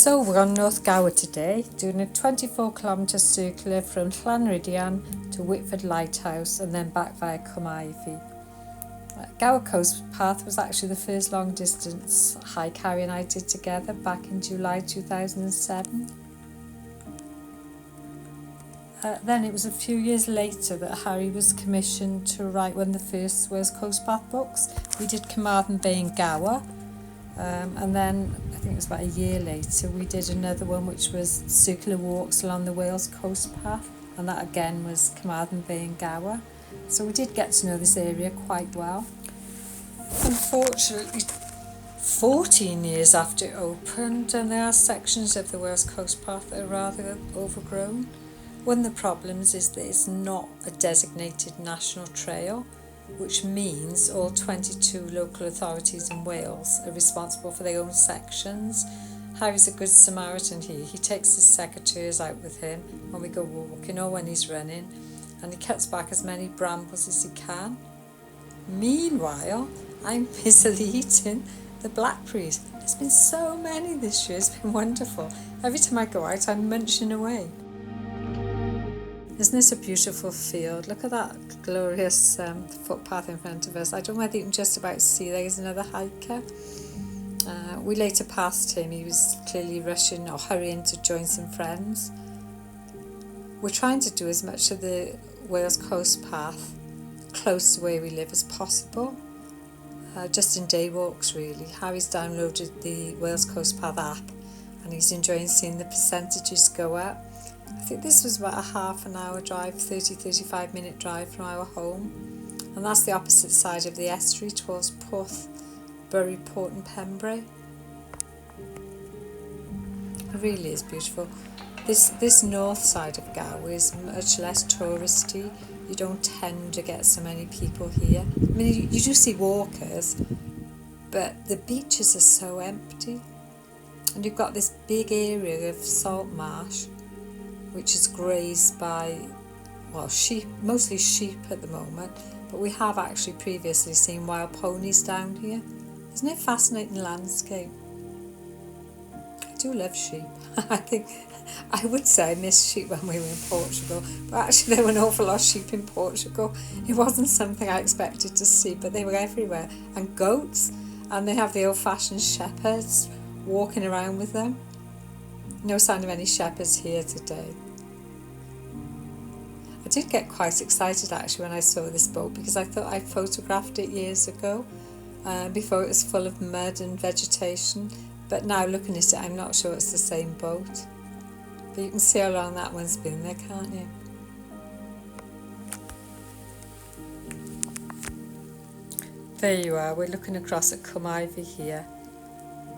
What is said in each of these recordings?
So we're on North Gower today, doing a 24-kilometre circular from Llanryddian to Whitford Lighthouse and then back via Carmarthen. Gower Coast Path was actually the first long distance hike Harri and I did together back in July 2007. Then it was a few years later that Harri was commissioned to write one of the first Wales Coast Path books. We did Carmarthen Bay Gower, and then I think it was about a year later we did another one which was circular walks along the Wales Coast Path, and that again was Carmarthen Bay Gower. So we did get to know this area quite well. Unfortunately, 14 years after it opened, and there are sections of the Wales Coast Path that are rather overgrown. One of the problems is that it's not a designated national trail, which means all 22 local authorities in Wales are responsible for their own sections. Harri's a good Samaritan here. He takes his secretaries out with him when we go walking or when he's running, and he cuts back as many brambles as he can. Meanwhile, I'm busily eating the blackberries. There's been so many this year, it's been wonderful. Every time I go out, I'm munching away. Isn't this a beautiful field? Look at that glorious footpath in front of us. I don't know whether you can just about see there's another hiker. We later passed him. He was clearly rushing or hurrying to join some friends. We're trying to do as much of the Wales Coast Path close to where we live as possible. Just in day walks really. Harri's downloaded the Wales Coast Path app and he's enjoying seeing the percentages go up. I think this was about a half an hour drive, 35 minute drive from our home, and that's the opposite side of the estuary towards Porth, Bury, Port and Pembrey. It really is beautiful. This north side of Gower is much less touristy. You don't tend to get so many people here. I mean, you do see walkers, but the beaches are so empty, and you've got this big area of salt marsh which is grazed by, well, sheep, mostly sheep at the moment, but we have actually previously seen wild ponies down here. Isn't it a fascinating landscape? I do love sheep. I would say I miss sheep when we were in Portugal, but actually there were an awful lot of sheep in Portugal. It wasn't something I expected to see, but they were everywhere. And goats, and they have the old-fashioned shepherds walking around with them. No sign of any shepherds here today. I did get quite excited actually when I saw this boat because I thought I photographed it years ago before it was full of mud and vegetation, but now looking at it I'm not sure it's the same boat. But you can see how long that one's been there, can't you? There you are, we're looking across at Carmarthen here.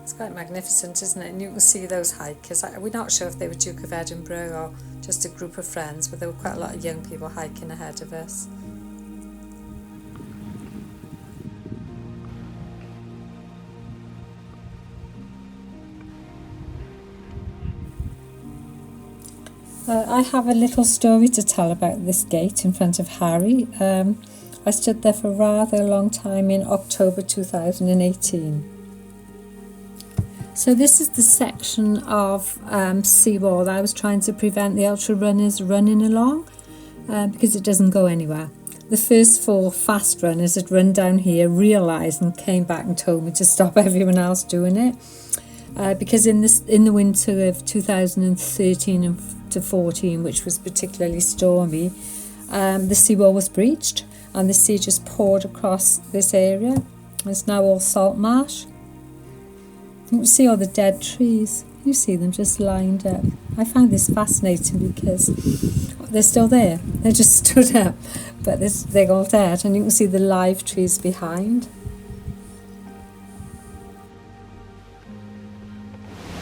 It's quite magnificent, isn't it? And you can see those hikers. We're not sure if they were Duke of Edinburgh or just a group of friends, but there were quite a lot of young people hiking ahead of us. I have a little story to tell about this gate in front of Harri. I stood there for rather a long time in October 2018. So this is the section of seawall that I was trying to prevent the ultra runners running along because it doesn't go anywhere. The first 4 fast runners had run down here, realised and came back and told me to stop everyone else doing it because in the winter of 2013 and to 14, which was particularly stormy, the seawall was breached and the sea just poured across this area. It's now all salt marsh. You can see all the dead trees. You see them just lined up. I find this fascinating because they're still there. They just stood up, but they're all dead. And you can see the live trees behind.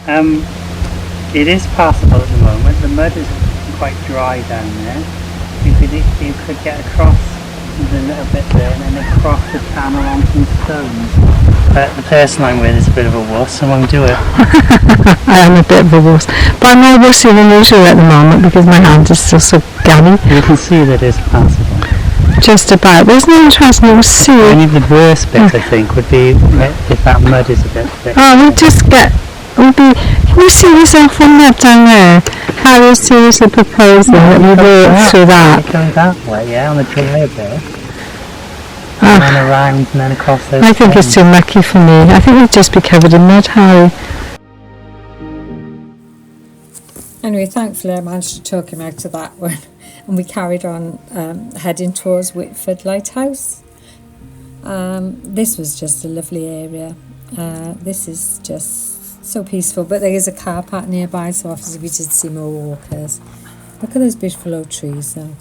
It is passable at the moment. The mud is quite dry down there. You could get across the little bit there and then across the channel on some stones. But the person I'm with is a bit of a wuss, I won't do it. I am a bit of a wuss. But I'm more wussy than usual at the moment because my hand is still so gammy. You can see that it's passable. Just about. But isn't it interesting? We'll see. Only the worst bit, I think, would be if that mud is a bit thick. Oh, we'll just get Can you see yourself on that down there? Harri's seriously proposing that we walk through that. It goes that way, yeah, on the drive there. Oh, And then around and then across those I think it's too mucky for me. I think we'd just be covered in mud, Harri. Anyway, thankfully I managed to talk him out of that one, and we carried on heading towards Whitford Lighthouse. This was just a lovely area. This is just so peaceful, but there is a car park nearby, so obviously we did see more walkers. Look at those beautiful old trees though.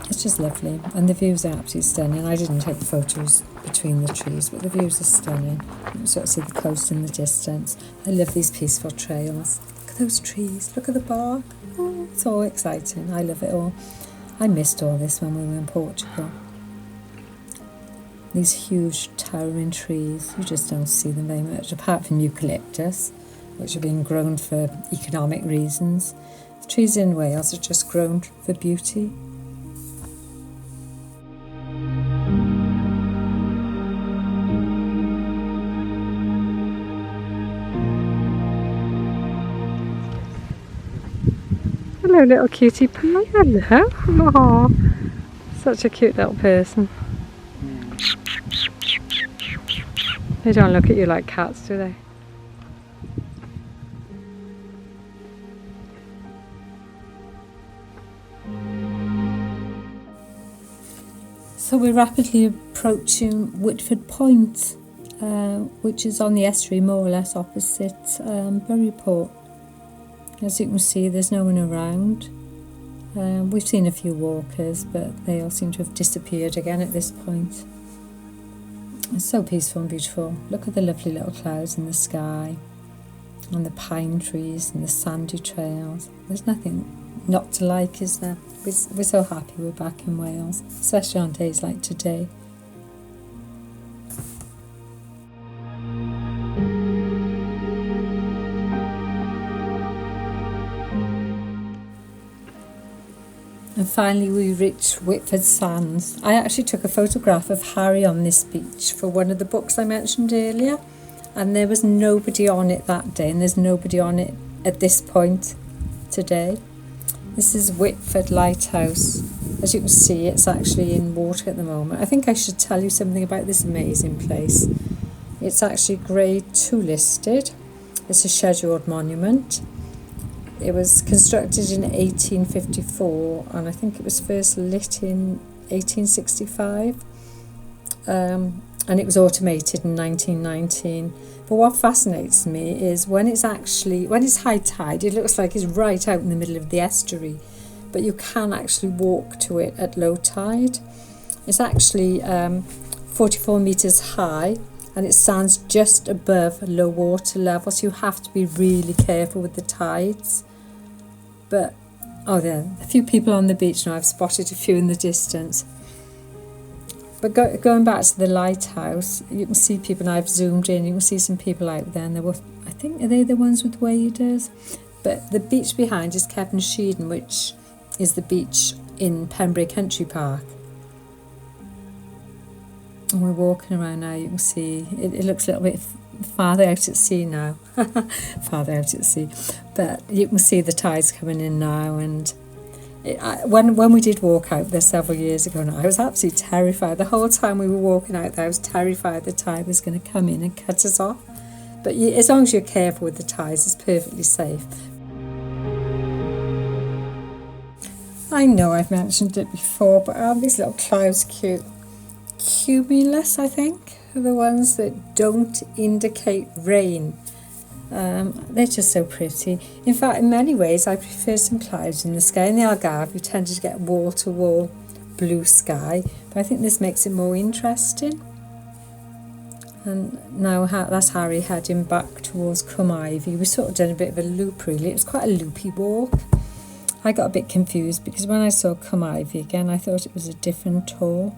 It's just lovely, and the views are absolutely stunning. I didn't take photos between the trees, but the views are stunning. You can sort of see the coast in the distance. I love these peaceful trails. Look at those trees, look at the bark. Oh, it's all exciting. I love it all. I missed all this when we were in Portugal. These huge towering trees, you just don't see them very much, apart from eucalyptus, which are being grown for economic reasons. The trees in Wales are just grown for beauty. Hello, little cutie pie. Hello. Oh, such a cute little person. They don't look at you like cats, do they? So we're rapidly approaching Whitford Point, which is on the estuary more or less opposite Buryport. As you can see, there's no one around. We've seen a few walkers, but they all seem to have disappeared again at this point. It's so peaceful and beautiful. Look at the lovely little clouds in the sky, and the pine trees and the sandy trails. There's nothing not to like, is there? We're so happy we're back in Wales, especially on days like today. And finally we reached Whitford Sands. I actually took a photograph of Harri on this beach for one of the books I mentioned earlier, and there was nobody on it that day, and there's nobody on it at this point today. This is Whitford Lighthouse. As you can see, it's actually in water at the moment. I think I should tell you something about this amazing place. It's actually Grade 2 listed. It's a scheduled monument. It was constructed in 1854, and I think it was first lit in 1865, and it was automated in 1919. But what fascinates me is when it's high tide, it looks like it's right out in the middle of the estuary, but you can actually walk to it at low tide. It's actually 44 metres high, and it stands just above low water level, so you have to be really careful with the tides. But there are a few people on the beach now. I've spotted a few in the distance. But going back to the lighthouse, you can see people, and I've zoomed in, you can see some people out there, and there were, I think, are they the ones with waders? But the beach behind is Kevin Sheeden, which is the beach in Pembrey Country Park. And we're walking around now, you can see, it looks a little bit farther out at sea now. Farther out at sea. But you can see the tides coming in now, and when we did walk out there several years ago now, I was absolutely terrified. The whole time we were walking out there, I was terrified the tide was going to come in and cut us off. But as long as you're careful with the tides, it's perfectly safe. I know I've mentioned it before, but aren't these little clouds cute? Cumulus, I think, are the ones that don't indicate rain. They're just so pretty. In fact, in many ways, I prefer some clouds in the sky. In the Algarve, you tended to get wall-to-wall blue sky, but I think this makes it more interesting. And now that's Harri heading back towards Carmarthen. We sort of done a bit of a loop, really. It was quite a loopy walk. I got a bit confused because when I saw Carmarthen again, I thought it was a different tour.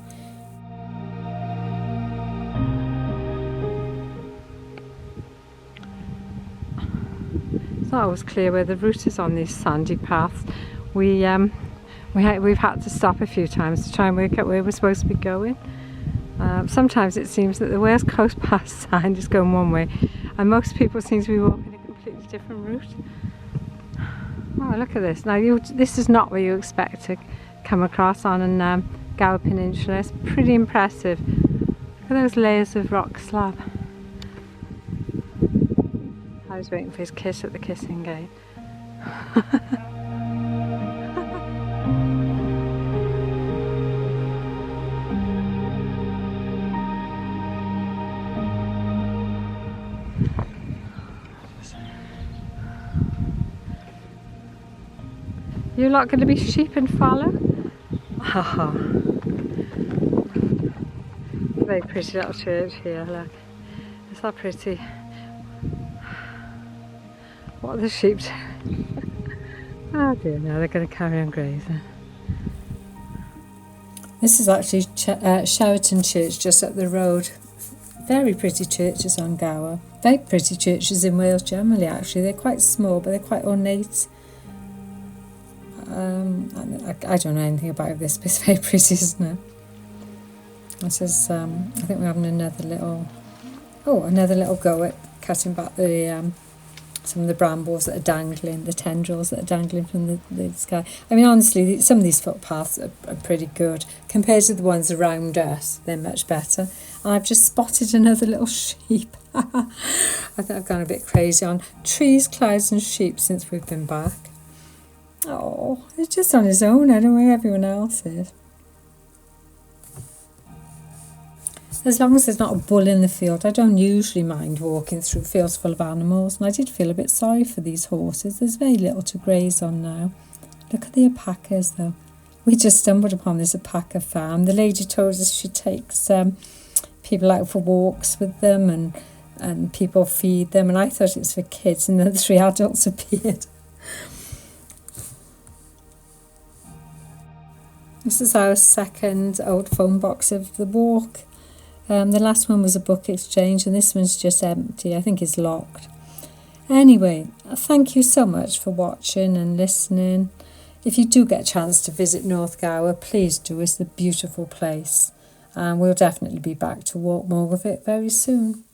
It's not always clear where the route is on these sandy paths. We've had to stop a few times to try and work out where we're supposed to be going. Sometimes it seems that the Wales Coast Path sign is going one way, and most people seem to be walking a completely different route. Oh, look at this. Now, this is not what you expect to come across on an Gower Peninsula. It's pretty impressive. Look at those layers of rock slab. I was waiting for his kiss at the kissing gate. You're not going to be sheep and follow? Oh. Very pretty little church here, look. Is that pretty? What are the sheep doing? Oh dear, no, they're going to carry on grazing. This is actually Sheraton Church, just up the road. Very pretty churches on Gower. Very pretty churches in Wales generally, actually. They're quite small, but they're quite ornate. I don't know anything about this, but it's very pretty, isn't it? This is, I think we're having another little go at cutting back the some of the brambles that are dangling, the tendrils that are dangling from the sky. I mean, honestly, some of these footpaths are pretty good compared to the ones around us. They're much better. And I've just spotted another little sheep. I think I've gone a bit crazy on trees, clouds and sheep since we've been back. Oh, it's just on his own. I don't know where everyone else is. As long as there's not a bull in the field, I don't usually mind walking through fields full of animals. And I did feel a bit sorry for these horses. There's very little to graze on now. Look at the alpacas, though. We just stumbled upon this alpaca farm. The lady told us she takes people out for walks with them and people feed them. And I thought it was for kids, and then 3 adults appeared. This is our second old phone box of the walk. The last one was a book exchange, and this one's just empty. I think it's locked. Anyway, thank you so much for watching and listening. If you do get a chance to visit North Gower, please do. It's a beautiful place. And we'll definitely be back to walk more of it very soon.